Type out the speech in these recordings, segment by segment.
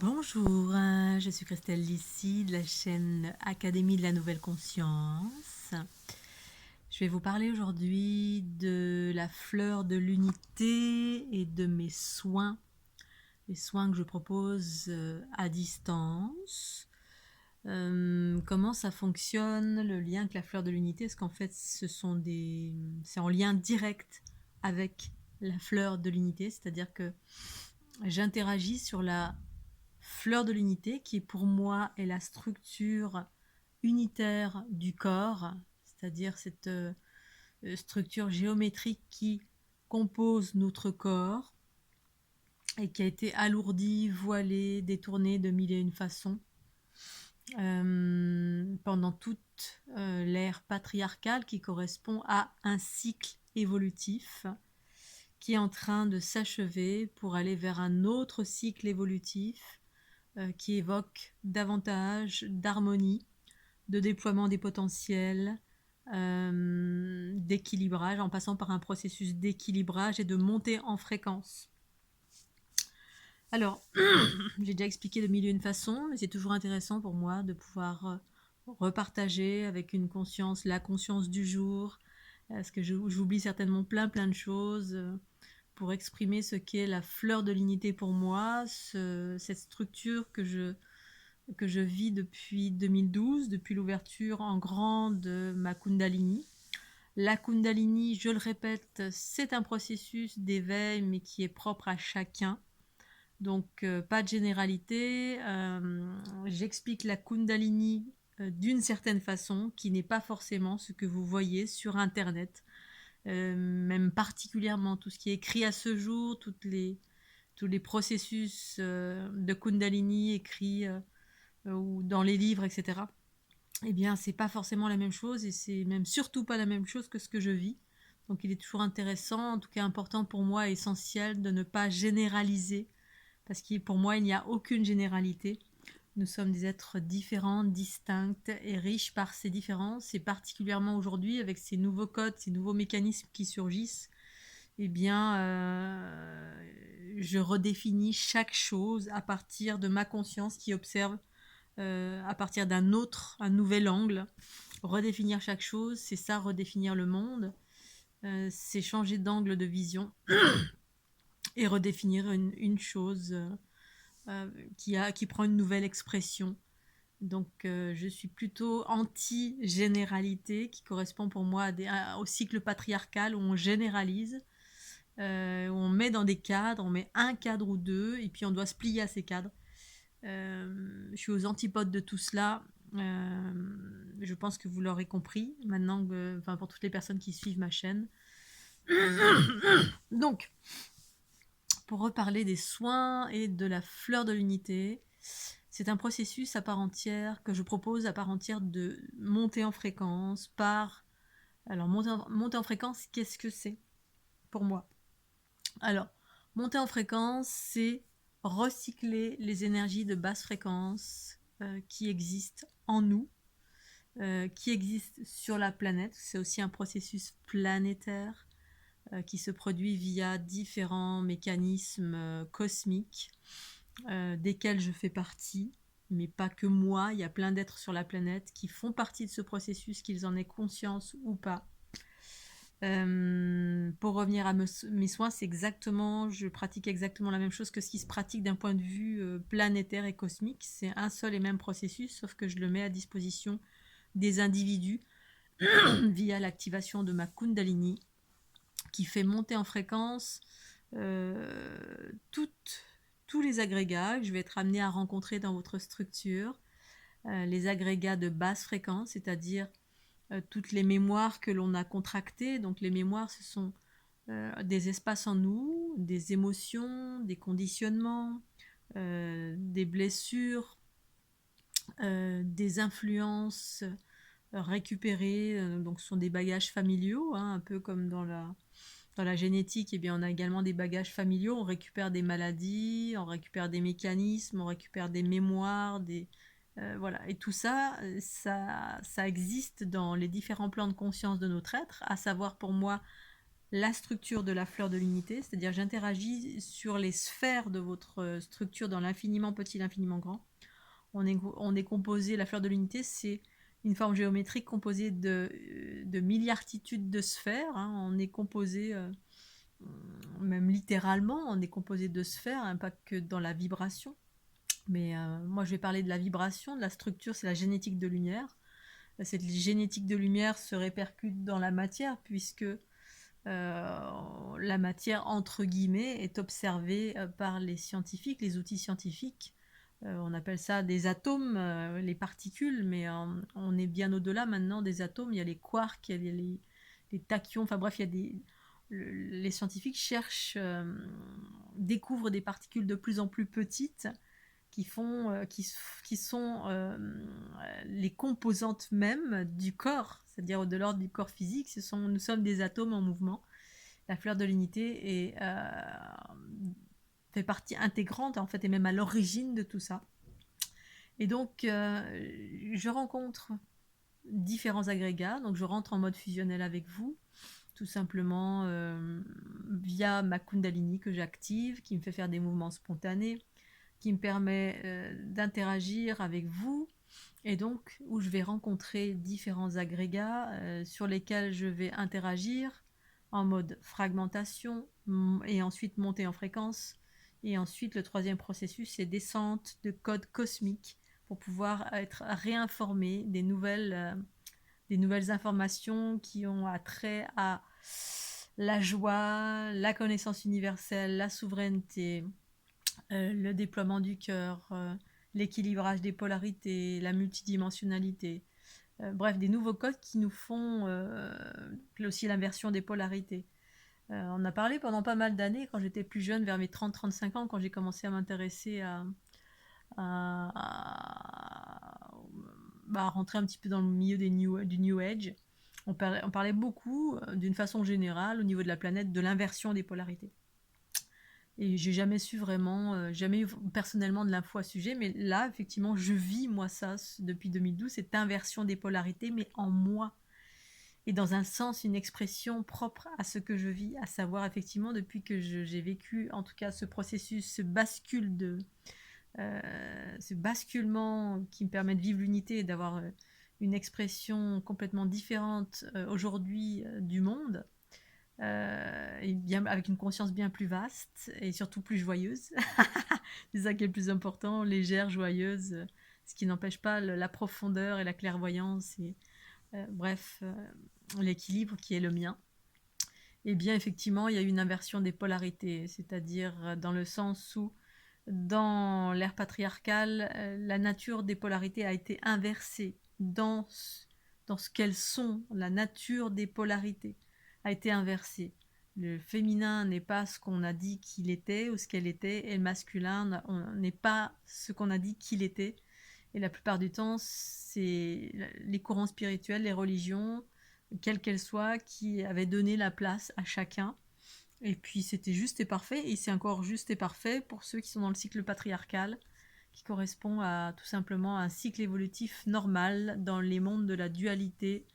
Bonjour, je suis Christelle Lissy de la chaîne Académie de la Nouvelle Conscience. Je vais vous parler aujourd'hui de la fleur de l'unité et de mes soins, les soins que je propose à distance. Comment ça fonctionne, le lien avec la fleur de l'unité? Est-ce qu'en fait c'est en lien direct avec la fleur de l'unité, c'est-à-dire que j'interagis sur la fleur de l'unité, qui pour moi est la structure unitaire du corps, c'est-à-dire cette structure géométrique qui compose notre corps et qui a été alourdie, voilée, détournée de mille et une façons pendant toute l'ère patriarcale qui correspond à un cycle évolutif qui est en train de s'achever pour aller vers un autre cycle évolutif qui évoque davantage d'harmonie, de déploiement des potentiels, d'équilibrage, en passant par un processus d'équilibrage et de montée en fréquence. Alors, j'ai déjà expliqué de mille et une façons, mais c'est toujours intéressant pour moi de pouvoir repartager avec une conscience, la conscience du jour, parce que j'oublie certainement plein de choses pour exprimer ce qu'est la fleur de l'unité pour moi, cette structure que je vis depuis 2012, depuis l'ouverture en grand de ma Kundalini. La Kundalini, je le répète, c'est un processus d'éveil, mais qui est propre à chacun. Donc, pas de généralité. J'explique la Kundalini d'une certaine façon, qui n'est pas forcément ce que vous voyez sur Internet. Même particulièrement tout ce qui est écrit à ce jour, tous les processus de Kundalini écrits ou dans les livres, etc., eh bien, c'est pas forcément la même chose et c'est même surtout pas la même chose que ce que je vis. Donc, il est toujours intéressant, en tout cas important pour moi, essentiel de ne pas généraliser parce que pour moi, il n'y a aucune généralité. Nous sommes des êtres différents, distincts et riches par ces différences. Et particulièrement aujourd'hui, avec ces nouveaux codes, ces nouveaux mécanismes qui surgissent, eh bien, je redéfinis chaque chose à partir de ma conscience qui observe à partir un nouvel angle. Redéfinir chaque chose, c'est ça, redéfinir le monde. C'est changer d'angle de vision et redéfinir une chose qui prend une nouvelle expression. Donc, je suis plutôt anti-généralité, qui correspond pour moi au cycle patriarcal où on généralise, où on met dans des cadres, on met un cadre ou deux, et puis on doit se plier à ces cadres. Je suis aux antipodes de tout cela. Je pense que vous l'aurez compris maintenant, enfin, pour toutes les personnes qui suivent ma chaîne. Donc, pour reparler des soins et de la fleur de l'unité, c'est un processus à part entière que je propose à part entière de monter en fréquence par... Alors, monter en fréquence, qu'est-ce que c'est pour moi? Alors, monter en fréquence, c'est recycler les énergies de basse fréquence qui existent en nous, qui existent sur la planète. C'est aussi un processus planétaire qui se produit via différents mécanismes cosmiques desquels je fais partie, mais pas que moi. Il y a plein d'êtres sur la planète qui font partie de ce processus, qu'ils en aient conscience ou pas. Pour revenir à mes soins, je pratique exactement la même chose que ce qui se pratique d'un point de vue planétaire et cosmique. C'est un seul et même processus, sauf que je le mets à disposition des individus via l'activation de ma Kundalini, qui fait monter en fréquence tous les agrégats que je vais être amené à rencontrer dans votre structure. Les agrégats de basse fréquence, c'est-à-dire toutes les mémoires que l'on a contractées. Donc les mémoires, ce sont des espaces en nous, des émotions, des conditionnements, des blessures, des influences récupérées. Donc ce sont des bagages familiaux, hein, un peu comme dans la génétique. Eh bien, on a également des bagages familiaux. On récupère des maladies, on récupère des mécanismes, on récupère des mémoires, voilà. Et tout ça, ça existe dans les différents plans de conscience de notre être, à savoir pour moi la structure de la fleur de l'unité, c'est-à-dire j'interagis sur les sphères de votre structure dans l'infiniment petit, l'infiniment grand. On est composé, la fleur de l'unité, c'est une forme géométrique composée de milliartitudes de sphères. Hein. On est composé, même littéralement, on est composé de sphères, hein, pas que dans la vibration. Mais moi, je vais parler de la vibration, de la structure, c'est la génétique de lumière. Cette génétique de lumière se répercute dans la matière, puisque la matière, entre guillemets, est observée par les scientifiques, les outils scientifiques. On appelle ça des atomes, les particules, mais on est bien au-delà maintenant des atomes. Il y a les quarks, il y a les tachyons, enfin bref, il y a les scientifiques découvrent des particules de plus en plus petites qui sont les composantes mêmes du corps, c'est-à-dire de l'ordre du corps physique. Nous sommes des atomes en mouvement. La fleur de l'unité fait partie intégrante, en fait, et même à l'origine de tout ça. Et donc, je rencontre différents agrégats. Donc, je rentre en mode fusionnel avec vous, tout simplement via ma Kundalini que j'active, qui me fait faire des mouvements spontanés, qui me permet d'interagir avec vous, et donc où je vais rencontrer différents agrégats sur lesquels je vais interagir en mode fragmentation et ensuite monter en fréquence. Et ensuite, le troisième processus, c'est descente de code cosmique pour pouvoir être réinformé des nouvelles informations qui ont attrait à la joie, la connaissance universelle, la souveraineté, le déploiement du cœur, l'équilibrage des polarités, la multidimensionnalité. Bref, des nouveaux codes qui nous font aussi l'inversion des polarités. On a parlé pendant pas mal d'années, quand j'étais plus jeune, vers mes 30-35 ans, quand j'ai commencé à m'intéresser à rentrer un petit peu dans le milieu du New Age. On parlait beaucoup, d'une façon générale, au niveau de la planète, de l'inversion des polarités. Et j'ai jamais su vraiment, jamais eu personnellement de l'info à ce sujet, mais là, effectivement, je vis, moi, ça, depuis 2012, cette inversion des polarités, mais en moi. Et dans un sens, une expression propre à ce que je vis, à savoir, effectivement, depuis que j'ai vécu, en tout cas, ce processus, ce basculement qui me permet de vivre l'unité et d'avoir une expression complètement différente aujourd'hui du monde, et bien, avec une conscience bien plus vaste et surtout plus joyeuse. C'est ça qui est le plus important, légère, joyeuse, ce qui n'empêche pas la profondeur et la clairvoyance et bref, l'équilibre qui est le mien. Et bien effectivement, il y a eu une inversion des polarités, c'est-à-dire dans le sens où dans l'ère patriarcale, la nature des polarités a été inversée dans ce qu'elles sont, la nature des polarités a été inversée. Le féminin n'est pas ce qu'on a dit qu'il était ou ce qu'elle était, et le masculin n'est pas ce qu'on a dit qu'il était. Et la plupart du temps, c'est les courants spirituels, les religions, quelles qu'elles soient, qui avaient donné la place à chacun. Et puis c'était juste et parfait, et c'est encore juste et parfait pour ceux qui sont dans le cycle patriarcal, qui correspond à tout simplement un cycle évolutif normal dans les mondes de la dualité,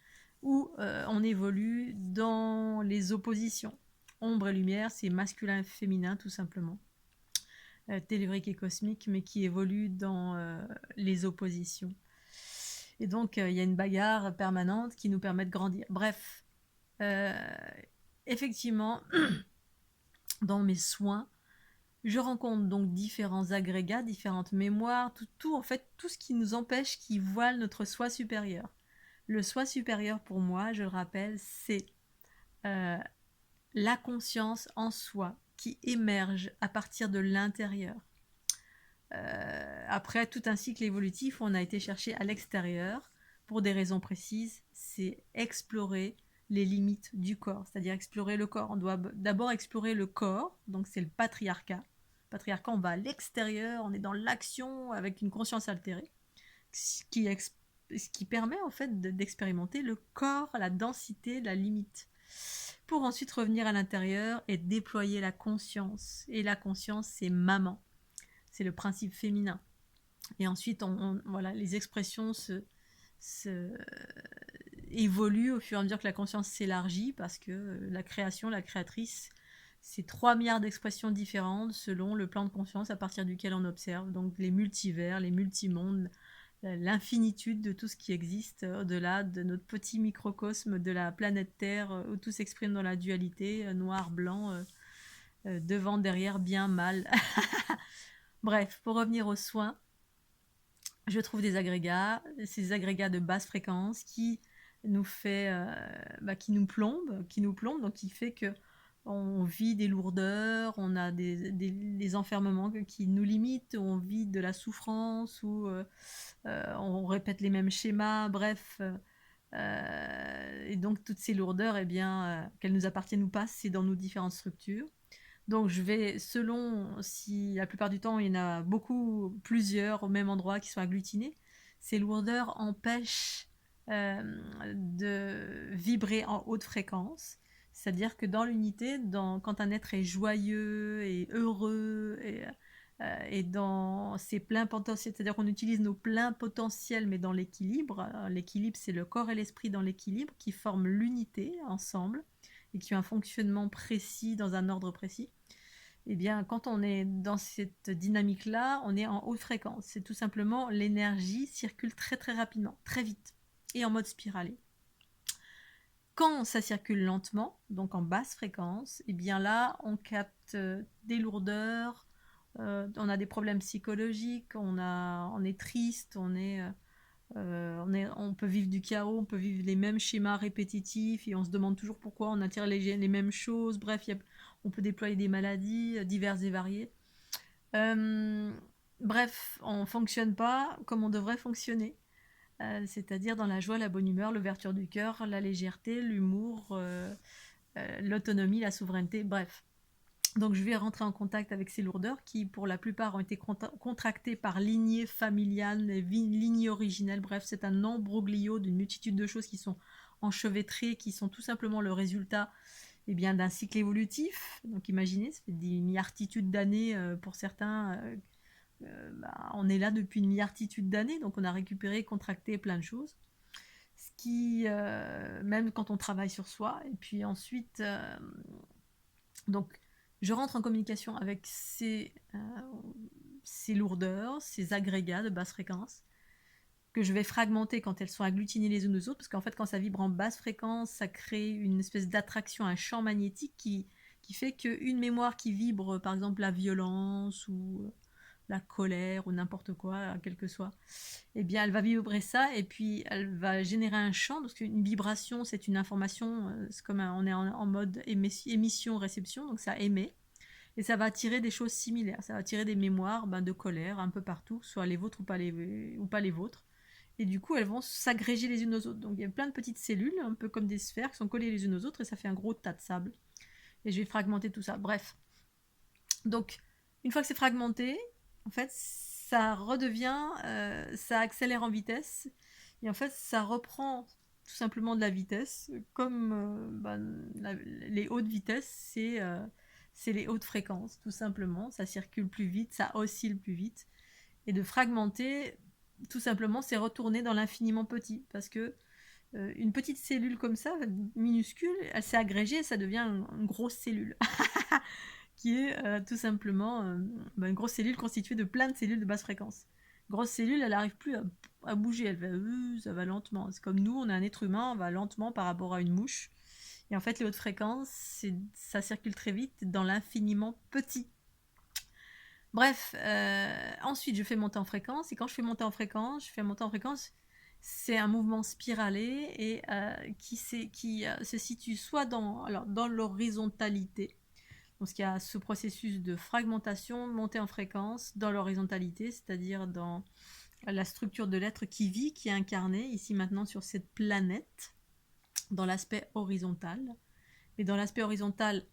où on évolue dans les oppositions. Ombre et lumière, c'est masculin et féminin tout simplement. Tellurique et cosmique, mais qui évolue dans les oppositions. Et donc, il y a une bagarre permanente qui nous permet de grandir. Bref, effectivement, dans mes soins, je rencontre donc différents agrégats, différentes mémoires, en fait, tout ce qui nous empêche, qui voile notre soi supérieur. Le soi supérieur, pour moi, je le rappelle, c'est la conscience en soi qui émerge à partir de l'intérieur. Après tout un cycle évolutif, on a été chercher à l'extérieur pour des raisons précises, c'est explorer les limites du corps, c'est-à-dire explorer le corps. On doit d'abord explorer le corps, donc c'est le patriarcat. Patriarcat, on va à l'extérieur, on est dans l'action avec une conscience altérée, ce qui permet en fait d'expérimenter le corps, la densité, la limite, pour ensuite revenir à l'intérieur et déployer la conscience. Et la conscience, c'est maman, c'est le principe féminin. Et ensuite, voilà, les expressions évolue au fur et à mesure que la conscience s'élargit, parce que la création, la créatrice, c'est 3 milliards d'expressions différentes selon le plan de conscience à partir duquel on observe. Donc les multivers, les multimondes, l'infinitude de tout ce qui existe au-delà de notre petit microcosme de la planète Terre, où tout s'exprime dans la dualité, noir, blanc, devant, derrière, bien, mal. Bref, pour revenir aux soins, je trouve des agrégats, ces agrégats de basse fréquence qui nous qui nous plombe, donc qui fait que on vit des lourdeurs, on a des enfermements qui nous limitent, on vit de la souffrance, ou on répète les mêmes schémas, bref. Et donc toutes ces lourdeurs, eh bien, qu'elles nous appartiennent ou pas, c'est dans nos différentes structures. Donc je vais, selon si la plupart du temps il y en a beaucoup, plusieurs au même endroit qui sont agglutinés, ces lourdeurs empêchent de vibrer en haute fréquence. C'est-à-dire que dans l'unité, quand un être est joyeux et heureux et dans ses pleins potentiels, c'est-à-dire qu'on utilise nos pleins potentiels mais dans l'équilibre. L'équilibre, c'est le corps et l'esprit dans l'équilibre qui forment l'unité ensemble et qui ont un fonctionnement précis dans un ordre précis. Eh bien, quand on est dans cette dynamique-là, on est en haute fréquence. C'est tout simplement l'énergie circule très très rapidement, très vite, et en mode spiralé. Quand ça circule lentement, donc en basse fréquence, eh bien là, on capte des lourdeurs, on a des problèmes psychologiques, on est triste, on peut vivre du chaos, on peut vivre les mêmes schémas répétitifs et on se demande toujours pourquoi on attire les mêmes choses. Bref, on peut déployer des maladies diverses et variées. Bref, on ne fonctionne pas comme on devrait fonctionner. C'est-à-dire dans la joie, la bonne humeur, l'ouverture du cœur, la légèreté, l'humour, l'autonomie, la souveraineté, bref. Donc je vais rentrer en contact avec ces lourdeurs qui, pour la plupart, ont été contractées par lignée familiale, lignée originelle. Bref, c'est un embroglio d'une multitude de choses qui sont enchevêtrées, qui sont tout simplement le résultat d'un cycle évolutif. Donc imaginez, ça fait des milliartitudes d'années pour certains. On est là depuis une milliartitude d'années, donc on a récupéré, contracté plein de choses. Ce qui, même quand on travaille sur soi, et puis ensuite, donc je rentre en communication avec ces lourdeurs, ces agrégats de basse fréquence, que je vais fragmenter quand elles sont agglutinées les unes aux autres, parce qu'en fait, quand ça vibre en basse fréquence, ça crée une espèce d'attraction, un champ magnétique qui fait qu'une mémoire qui vibre, par exemple la violence ou la colère ou n'importe quoi, quel que soit, eh bien, elle va vibrer ça et puis elle va générer un champ, parce qu'une vibration, c'est une information, c'est comme on est en mode émission-réception, donc ça émet. Et ça va attirer des choses similaires, ça va attirer des mémoires de colère un peu partout, soit les vôtres ou pas les vôtres. Et du coup, elles vont s'agréger les unes aux autres. Donc il y a plein de petites cellules, un peu comme des sphères, qui sont collées les unes aux autres, et ça fait un gros tas de sable. Et je vais fragmenter tout ça. Bref. Donc, une fois que c'est fragmenté, en fait, ça redevient, ça accélère en vitesse. Et en fait, ça reprend tout simplement de la vitesse. Comme les hautes vitesses, c'est les hautes fréquences, tout simplement. Ça circule plus vite, ça oscille plus vite. Et de fragmenter, tout simplement, c'est retourner dans l'infiniment petit. Parce que une petite cellule comme ça, minuscule, elle s'est agrégée, ça devient une grosse cellule. Qui est tout simplement une grosse cellule constituée de plein de cellules de basse fréquence. Grosse cellule, elle n'arrive plus à bouger, elle va, ça va lentement. C'est comme nous, on est un être humain, on va lentement par rapport à une mouche. Et en fait, les hautes fréquences, ça circule très vite dans l'infiniment petit. Bref, ensuite je fais monter en fréquence, et quand je fais monter en fréquence, c'est un mouvement spiralé et qui se situe soit dans l'horizontalité. Donc il y a ce processus de fragmentation, montée en fréquence dans l'horizontalité, c'est-à-dire dans la structure de l'être qui vit, qui est incarné ici maintenant sur cette planète, dans l'aspect horizontal. Mais dans l'aspect horizontal,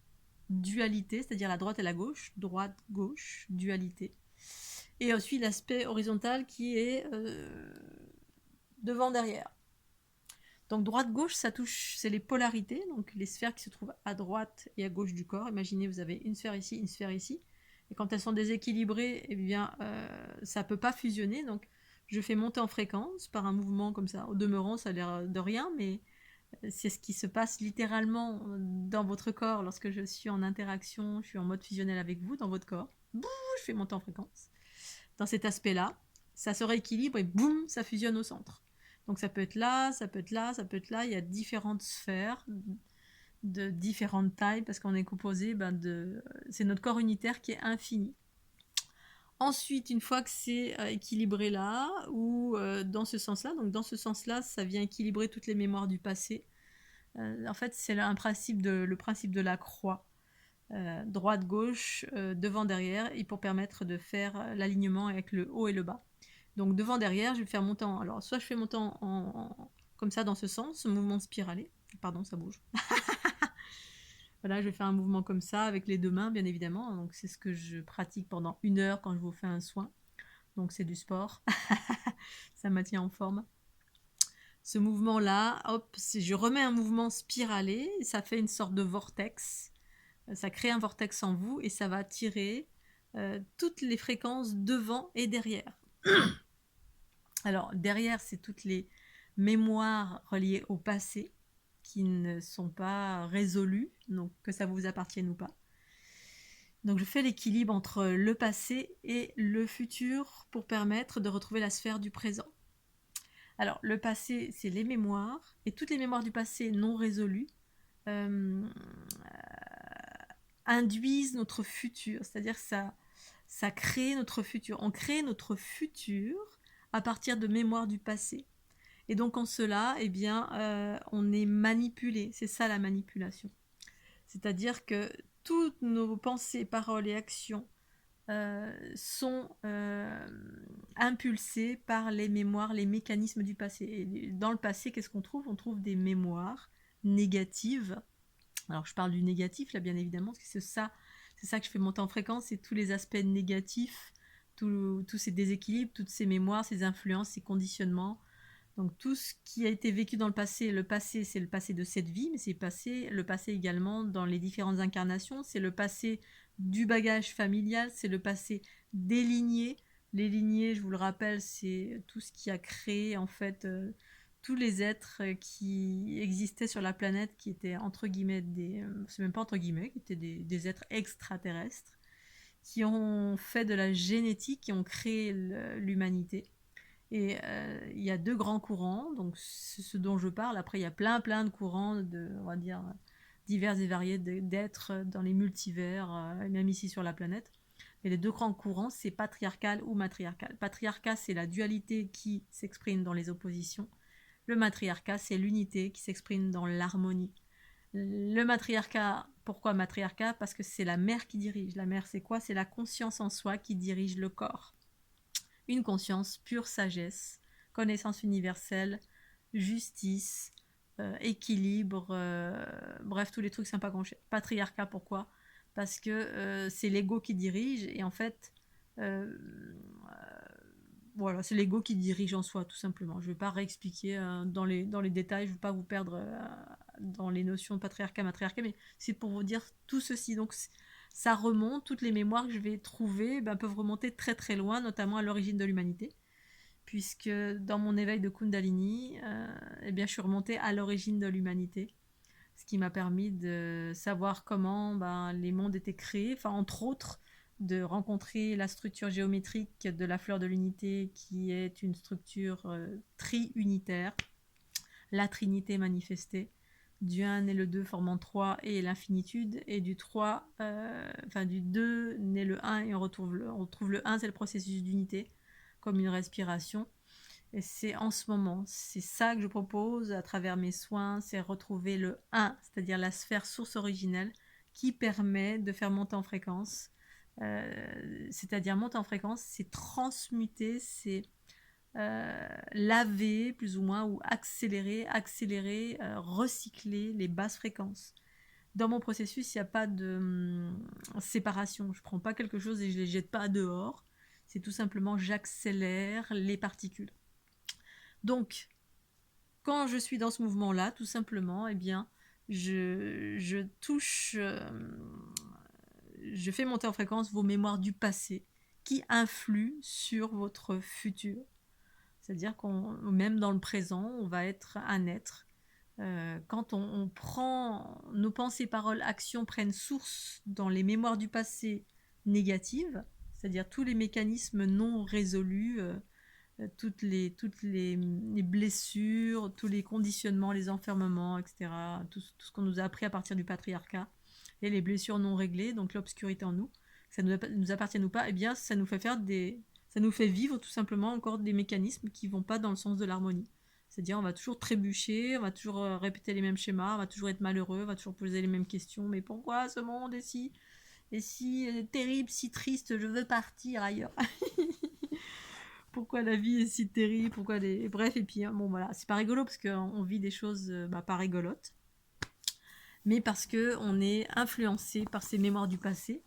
dualité, c'est-à-dire la droite et la gauche, droite-gauche, dualité. Et ensuite l'aspect horizontal qui est devant-derrière. Donc droite-gauche, ça touche, c'est les polarités, donc les sphères qui se trouvent à droite et à gauche du corps. Imaginez, vous avez une sphère ici, une sphère ici. Et quand elles sont déséquilibrées, eh bien, ça ne peut pas fusionner. Donc je fais monter en fréquence par un mouvement comme ça. Au demeurant, ça a l'air de rien, mais c'est ce qui se passe littéralement dans votre corps lorsque je suis en interaction, je suis en mode fusionnel avec vous, dans votre corps. Bouh, je fais monter en fréquence. Dans cet aspect-là, ça se rééquilibre et boum, ça fusionne au centre. Donc ça peut être là, ça peut être là, ça peut être là. Il y a différentes sphères de différentes tailles parce qu'on est composé c'est notre corps unitaire qui est infini. Ensuite, une fois que c'est équilibré là, ou dans ce sens-là, donc dans ce sens-là, ça vient équilibrer toutes les mémoires du passé. En fait, c'est le principe de la croix. Droite, gauche, devant, derrière, et pour permettre de faire l'alignement avec le haut et le bas. Donc devant, derrière, je vais faire monter en... Alors, soit je fais monter comme ça, dans ce sens, ce mouvement spiralé. Pardon, ça bouge. Voilà, je vais faire un mouvement comme ça avec les deux mains, bien évidemment. Donc c'est ce que je pratique pendant 1 heure quand je vous fais un soin. Donc c'est du sport. Ça maintient en forme. Ce mouvement-là, hop, je remets un mouvement spiralé. Ça fait une sorte de vortex. Ça crée un vortex en vous et ça va tirer toutes les fréquences devant et derrière. Alors derrière, c'est toutes les mémoires reliées au passé qui ne sont pas résolues, donc que ça vous appartienne ou pas. Donc je fais l'équilibre entre le passé et le futur pour permettre de retrouver la sphère du présent. Alors le passé, c'est les mémoires, et toutes les mémoires du passé non résolues induisent notre futur, c'est-à-dire que ça crée notre futur. On crée notre futur à partir de mémoires du passé. Et donc en cela, eh bien, on est manipulé. C'est ça la manipulation. C'est-à-dire que toutes nos pensées, paroles et actions sont impulsées par les mémoires, les mécanismes du passé. Et dans le passé, qu'est-ce qu'on trouve ? On trouve des mémoires négatives. Alors je parle du négatif là bien évidemment, parce que c'est ça que je fais monter en fréquence, c'est tous les aspects négatifs, tous ces déséquilibres, toutes ces mémoires, ces influences, ces conditionnements. Donc tout ce qui a été vécu dans le passé c'est le passé de cette vie, mais c'est le passé également dans les différentes incarnations, c'est le passé du bagage familial, c'est le passé des lignées. Les lignées, je vous le rappelle, c'est tout ce qui a créé en fait tous les êtres qui existaient sur la planète, qui étaient entre guillemets c'est même pas entre guillemets, qui étaient des êtres extraterrestres, qui ont fait de la génétique, qui ont créé l'humanité. Et il y a 2 grands courants, donc c'est ce dont je parle. Après, il y a plein de courants, on va dire, divers et variés d'êtres dans les multivers, même ici sur la planète. Et les 2 grands courants, c'est patriarcal ou matriarcal. Patriarcat, c'est la dualité qui s'exprime dans les oppositions. Le matriarcat, c'est l'unité qui s'exprime dans l'harmonie. Le matriarcat, pourquoi matriarcat ? Parce que c'est la mère qui dirige. La mère, c'est quoi ? C'est la conscience en soi qui dirige le corps. Une conscience pure sagesse, connaissance universelle, justice, équilibre, bref, tous les trucs sympas qu'on cherche. Patriarcat, pourquoi ? Parce que c'est l'ego qui dirige, et en fait, voilà, c'est l'ego qui dirige en soi, tout simplement. Je ne vais pas réexpliquer dans les détails, je ne veux pas vous perdre dans les notions de patriarcat, matriarcat, mais c'est pour vous dire tout ceci. Donc, ça remonte, toutes les mémoires que je vais trouver peuvent remonter très très loin, notamment à l'origine de l'humanité, puisque dans mon éveil de Kundalini, eh bien, je suis remontée à l'origine de l'humanité, ce qui m'a permis de savoir comment les mondes étaient créés, enfin entre autres, de rencontrer la structure géométrique de la fleur de l'unité, qui est une structure tri-unitaire, la trinité manifestée, du 1 naît le 2 formant 3 et l'infinitude, et du 3, du 2 naît le 1 et on retrouve le 1, c'est le processus d'unité, comme une respiration. Et c'est en ce moment, c'est ça que je propose à travers mes soins, c'est retrouver le 1, c'est-à-dire la sphère source originelle, qui permet de faire monter en fréquence. C'est-à-dire monter en fréquence, c'est transmuter, c'est laver plus ou moins, ou accélérer, recycler les basses fréquences. Dans mon processus, il n'y a pas de séparation. Je ne prends pas quelque chose et je ne les jette pas dehors. C'est tout simplement, j'accélère les particules. Donc, quand je suis dans ce mouvement-là, tout simplement, eh bien, je touche, je fais monter en fréquence vos mémoires du passé qui influent sur votre futur. C'est-à-dire qu'on, même dans le présent, on va être un être. Quand on prend nos pensées, paroles, actions prennent source dans les mémoires du passé négatives, c'est-à-dire tous les mécanismes non résolus, les blessures, tous les conditionnements, les enfermements, etc. Tout ce qu'on nous a appris à partir du patriarcat et les blessures non réglées, donc l'obscurité en nous, que ça nous appartienne ou pas, eh bien ça nous fait ça nous fait vivre tout simplement encore des mécanismes qui vont pas dans le sens de l'harmonie. C'est-à-dire on va toujours trébucher, on va toujours répéter les mêmes schémas, on va toujours être malheureux, on va toujours poser les mêmes questions. Mais pourquoi ce monde est si terrible, si triste, je veux partir ailleurs. Pourquoi la vie est si terrible, pourquoi des... Bref, et puis, bon voilà, c'est pas rigolo parce qu'on vit des choses pas rigolotes, mais parce qu'on est influencé par ces mémoires du passé,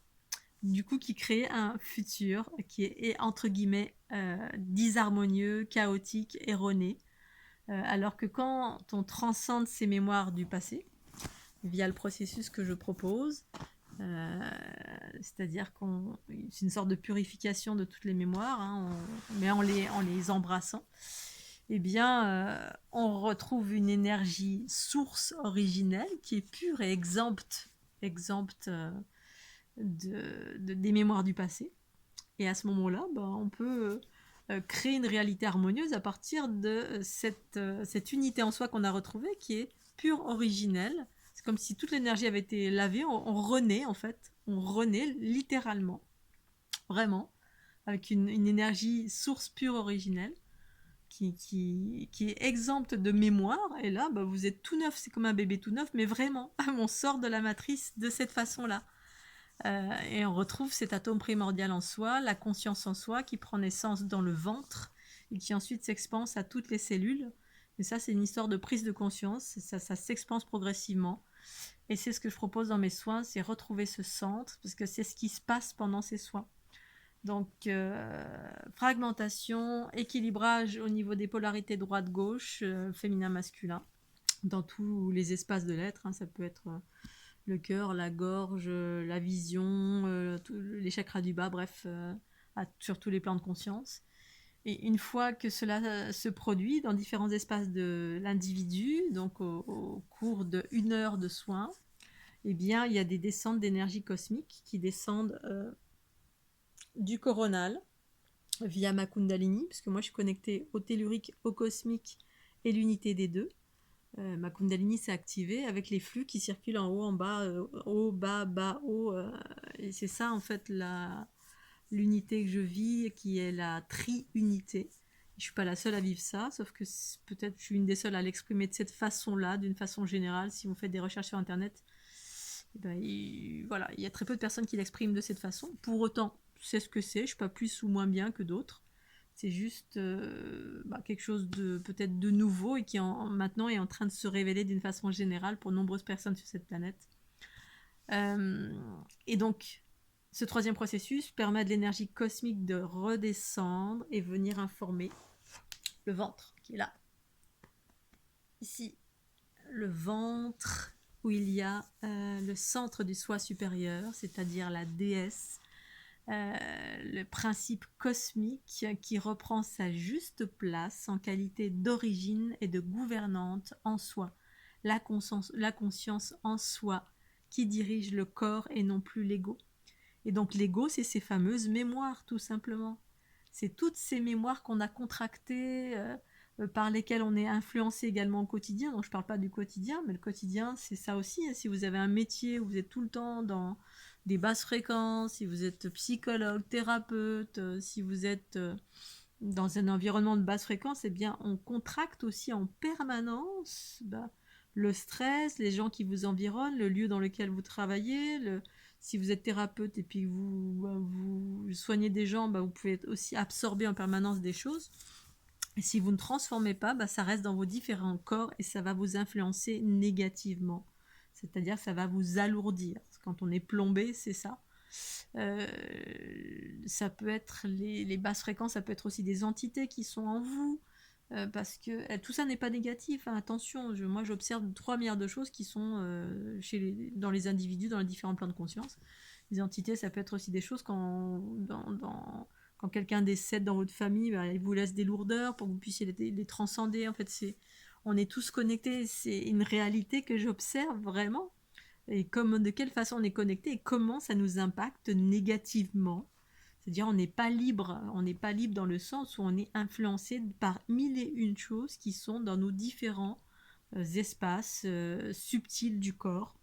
du coup qui crée un futur qui est entre guillemets disharmonieux, chaotique, erroné, alors que quand on transcende ces mémoires du passé, via le processus que je propose, c'est-à-dire qu'on c'est une sorte de purification de toutes les mémoires, hein, mais en les embrassant, eh bien, on retrouve une énergie source originelle qui est pure et exempte des mémoires du passé. Et à ce moment-là, on peut créer une réalité harmonieuse à partir de cette unité en soi qu'on a retrouvée, qui est pure, originelle. C'est comme si toute l'énergie avait été lavée, on renaît en fait, on renaît littéralement, vraiment, avec une énergie source pure, originelle, qui est exempte de mémoire. Et là, vous êtes tout neuf, c'est comme un bébé tout neuf, mais vraiment, on sort de la matrice de cette façon-là. Et on retrouve cet atome primordial en soi, la conscience en soi, qui prend naissance dans le ventre et qui ensuite s'expanse à toutes les cellules. Et ça, c'est une histoire de prise de conscience, ça s'expanse progressivement. Et c'est ce que je propose dans mes soins, c'est retrouver ce centre, parce que c'est ce qui se passe pendant ces soins. Donc, fragmentation, équilibrage au niveau des polarités droite-gauche, féminin-masculin, dans tous les espaces de l'être, hein, ça peut être le cœur, la gorge, la vision, les chakras du bas, bref, sur tous les plans de conscience. Et une fois que cela se produit dans différents espaces de l'individu, donc au cours d'1 heure de soins, eh bien, il y a des descentes d'énergie cosmique qui descendent du coronal via ma Kundalini, parce que moi je suis connectée au tellurique, au cosmique et l'unité des deux. Ma Kundalini s'est activée avec les flux qui circulent en haut, en bas, haut, bas, bas, haut. Et c'est ça, en fait, l'unité que je vis, qui est la tri-unité. Je suis pas la seule à vivre ça, sauf que peut-être je suis une des seules à l'exprimer de cette façon-là, d'une façon générale. Si vous faites des recherches sur Internet, voilà, il y a très peu de personnes qui l'expriment de cette façon. Pour autant, c'est ce que c'est. Je suis pas plus ou moins bien que d'autres. C'est juste quelque chose de peut-être de nouveau et qui maintenant est en train de se révéler d'une façon générale pour nombreuses personnes sur cette planète. Et donc, ce troisième processus permet à de l'énergie cosmique de redescendre et venir informer le ventre qui est là. Ici, le ventre où il y a le centre du soi supérieur, c'est-à-dire la déesse, le principe cosmique qui reprend sa juste place en qualité d'origine et de gouvernante en soi, la conscience en soi qui dirige le corps et non plus l'ego. Et donc l'ego, c'est ces fameuses mémoires, tout simplement. C'est toutes ces mémoires qu'on a contractées, par lesquelles on est influencé également au quotidien. Donc je ne parle pas du quotidien, mais le quotidien, c'est ça aussi. Si vous avez un métier où vous êtes tout le temps dans des basses fréquences, si vous êtes psychologue, thérapeute, si vous êtes dans un environnement de basse fréquence, eh bien on contracte aussi en permanence le stress, les gens qui vous environnent, le lieu dans lequel vous travaillez, si vous êtes thérapeute et puis vous soignez des gens, vous pouvez aussi absorber en permanence des choses. Et si vous ne transformez pas, ça reste dans vos différents corps et ça va vous influencer négativement. C'est-à-dire que ça va vous alourdir. Quand on est plombé, c'est ça. Ça peut être les basses fréquences, ça peut être aussi des entités qui sont en vous. Parce que tout ça n'est pas négatif, hein, attention, moi j'observe 3 milliards de choses qui sont dans les individus, dans les différents plans de conscience. Les entités, ça peut être aussi des choses quand quand quelqu'un décède dans votre famille, bah, il vous laisse des lourdeurs pour que vous puissiez les transcender. En fait, on est tous connectés. C'est une réalité que j'observe vraiment. Et de quelle façon on est connecté et comment ça nous impacte négativement. C'est-à-dire on n'est pas libre dans le sens où on est influencé par mille et une choses qui sont dans nos différents espaces subtils du corps,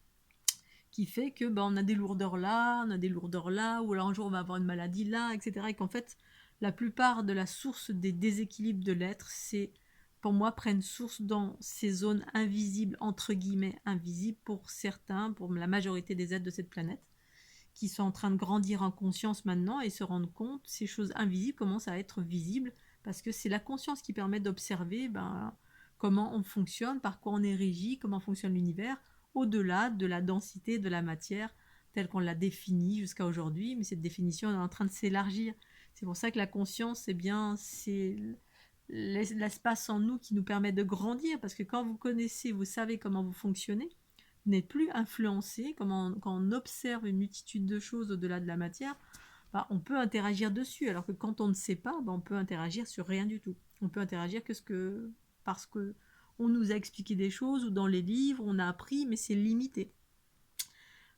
qui fait que on a des lourdeurs là, on a des lourdeurs là, ou alors un jour on va avoir une maladie là, etc. Et qu'en fait, la plupart de la source des déséquilibres de l'être, pour moi, prennent source dans ces zones invisibles, entre guillemets invisibles pour certains, pour la majorité des êtres de cette planète, qui sont en train de grandir en conscience maintenant et se rendre compte, ces choses invisibles commencent à être visibles, parce que c'est la conscience qui permet d'observer comment on fonctionne, par quoi on est régi, comment fonctionne l'univers, au-delà de la densité de la matière telle qu'on l'a définie jusqu'à aujourd'hui, mais cette définition est en train de s'élargir. C'est pour ça que la conscience, c'est l'espace en nous qui nous permet de grandir, parce que quand vous connaissez, vous savez comment vous fonctionnez, vous n'êtes plus influencé. Quand on observe une multitude de choses au-delà de la matière, on peut interagir dessus, alors que quand on ne sait pas, on peut interagir sur rien du tout. On peut interagir parce que on nous a expliqué des choses, ou dans les livres, on a appris, mais c'est limité.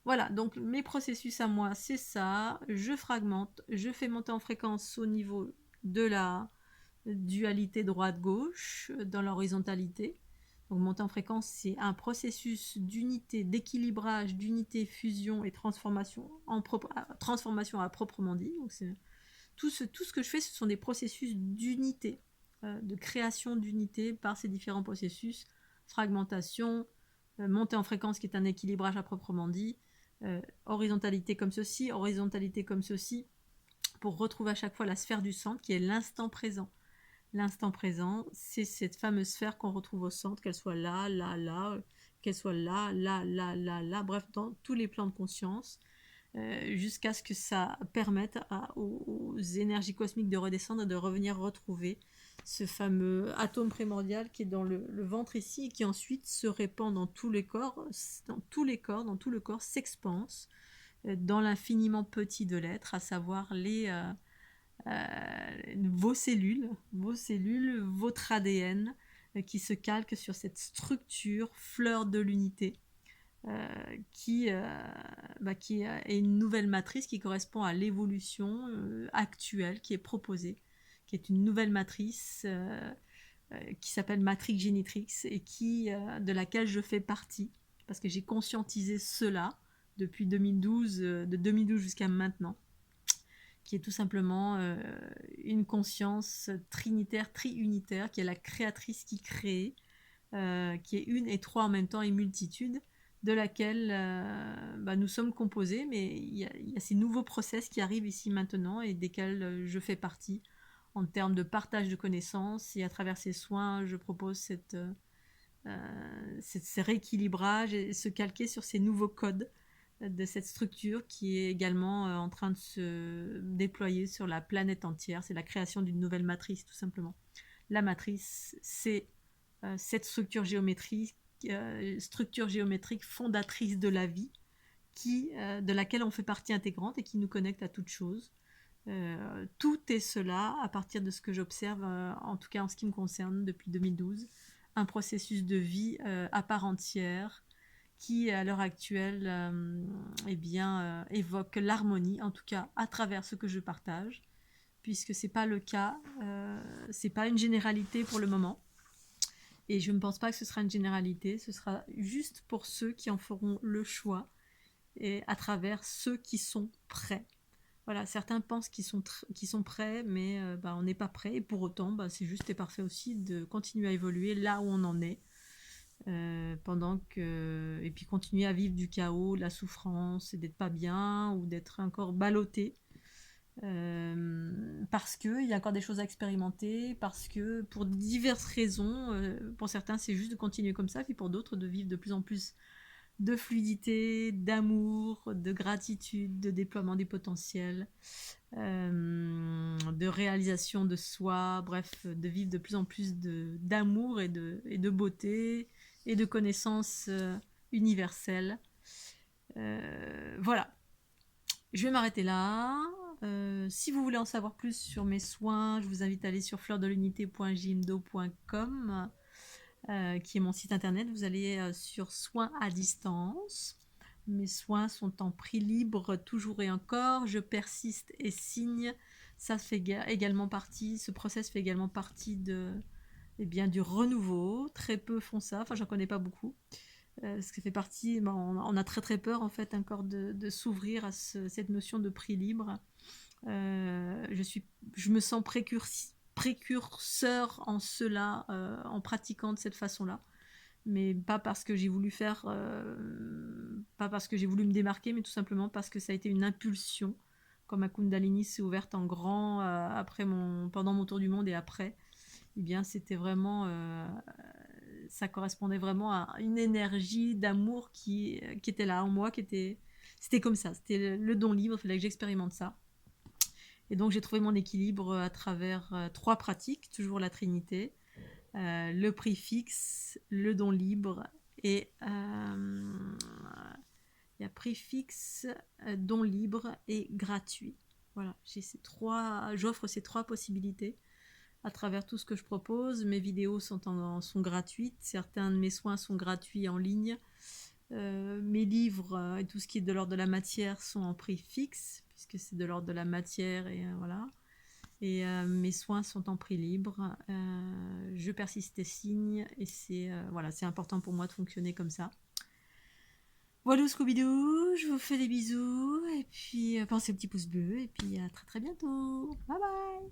Voilà, donc mes processus à moi, c'est ça. Je fragmente, je fais monter en fréquence au niveau de la dualité droite-gauche, dans l'horizontalité. Donc monter en fréquence, c'est un processus d'unité, d'équilibrage, d'unité, fusion et transformation, transformation à proprement dit. Donc tout ce que je fais, ce sont des processus d'unité, de création d'unité par ces différents processus. Fragmentation, montée en fréquence qui est un équilibrage à proprement dit, horizontalité comme ceci, pour retrouver à chaque fois la sphère du centre qui est l'instant présent. L'instant présent, c'est cette fameuse sphère qu'on retrouve au centre, qu'elle soit là, là, là, qu'elle soit là, là, là, là, là, bref, dans tous les plans de conscience, jusqu'à ce que ça permette aux énergies cosmiques de redescendre et de revenir retrouver ce fameux atome primordial qui est dans le ventre ici, et qui ensuite se répand dans tous les corps, dans tout le corps, s'expanse dans l'infiniment petit de l'être, à savoir vos cellules, votre ADN, qui se calque sur cette structure fleur de l'unité, qui est une nouvelle matrice qui correspond à l'évolution actuelle qui est proposée, qui est une nouvelle matrice qui s'appelle Matrix Génitrix, et de laquelle je fais partie, parce que j'ai conscientisé cela depuis 2012, de 2012 jusqu'à maintenant, qui est tout simplement une conscience trinitaire, triunitaire, qui est la créatrice qui crée, qui est une et trois en même temps et multitude, de laquelle nous sommes composés, mais il y a ces nouveaux process qui arrivent ici maintenant et desquels je fais partie en termes de partage de connaissances, et à travers ces soins, je propose ce rééquilibrage et se calquer sur ces nouveaux codes de cette structure qui est également en train de se déployer sur la planète entière. C'est la création d'une nouvelle matrice, tout simplement. La matrice, c'est cette structure géométrique fondatrice de la vie, de laquelle on fait partie intégrante et qui nous connecte à toute chose. Tout est cela à partir de ce que j'observe, en tout cas en ce qui me concerne depuis 2012, un processus de vie à part entière, qui à l'heure actuelle évoque l'harmonie, en tout cas à travers ce que je partage, puisque c'est pas le cas, c'est pas une généralité pour le moment, et je ne pense pas que ce sera une généralité, ce sera juste pour ceux qui en feront le choix, et à travers ceux qui sont prêts. Voilà, certains pensent qu'ils sont prêts, mais on n'est pas prêt, et pour autant, c'est juste et parfait aussi de continuer à évoluer là où on en est, et puis continuer à vivre du chaos, de la souffrance, et d'être pas bien, ou d'être encore ballotté, parce qu'il y a encore des choses à expérimenter, parce que pour diverses raisons, pour certains c'est juste de continuer comme ça, puis pour d'autres de vivre de plus en plus de fluidité, d'amour, de gratitude, de déploiement des potentiels, de réalisation de soi, bref, de vivre de plus en plus d'amour et de beauté et de connaissances universelles. Voilà. Je vais m'arrêter là. Si vous voulez en savoir plus sur mes soins, je vous invite à aller sur fleurdelunité.jimdo.com, qui est mon site internet. Vous allez sur soins à distance. Mes soins sont en prix libre toujours et encore. Je persiste et signe. Ça fait également partie, ce process fait également partie du renouveau. Très peu font ça, enfin j'en connais pas beaucoup. Ce qui fait partie, on a très très peur en fait encore de s'ouvrir à cette notion de prix libre. Je me sens précurseur en cela, en pratiquant de cette façon-là. Mais pas parce que j'ai voulu pas parce que j'ai voulu me démarquer, mais tout simplement parce que ça a été une impulsion. Quand ma Kundalini s'est ouverte en grand pendant mon tour du monde et après, eh bien c'était vraiment, ça correspondait vraiment à une énergie d'amour qui était là en moi, c'était comme ça, c'était le don libre, il fallait que j'expérimente ça. Et donc j'ai trouvé mon équilibre à travers trois pratiques, toujours la Trinité, le prix fixe, le don libre et il y a prix fixe, don libre et gratuit. Voilà, j'offre ces trois possibilités à travers tout ce que je propose. Mes vidéos sont gratuites, certains de mes soins sont gratuits en ligne. Mes livres et tout ce qui est de l'ordre de la matière sont en prix fixe, puisque c'est de l'ordre de la matière et voilà. Et mes soins sont en prix libre. Je persiste et signe, et c'est important pour moi de fonctionner comme ça. Voilà, Scooby-Doo, je vous fais des bisous, et puis pensez au petit pouce bleu, et puis à très très bientôt. Bye bye.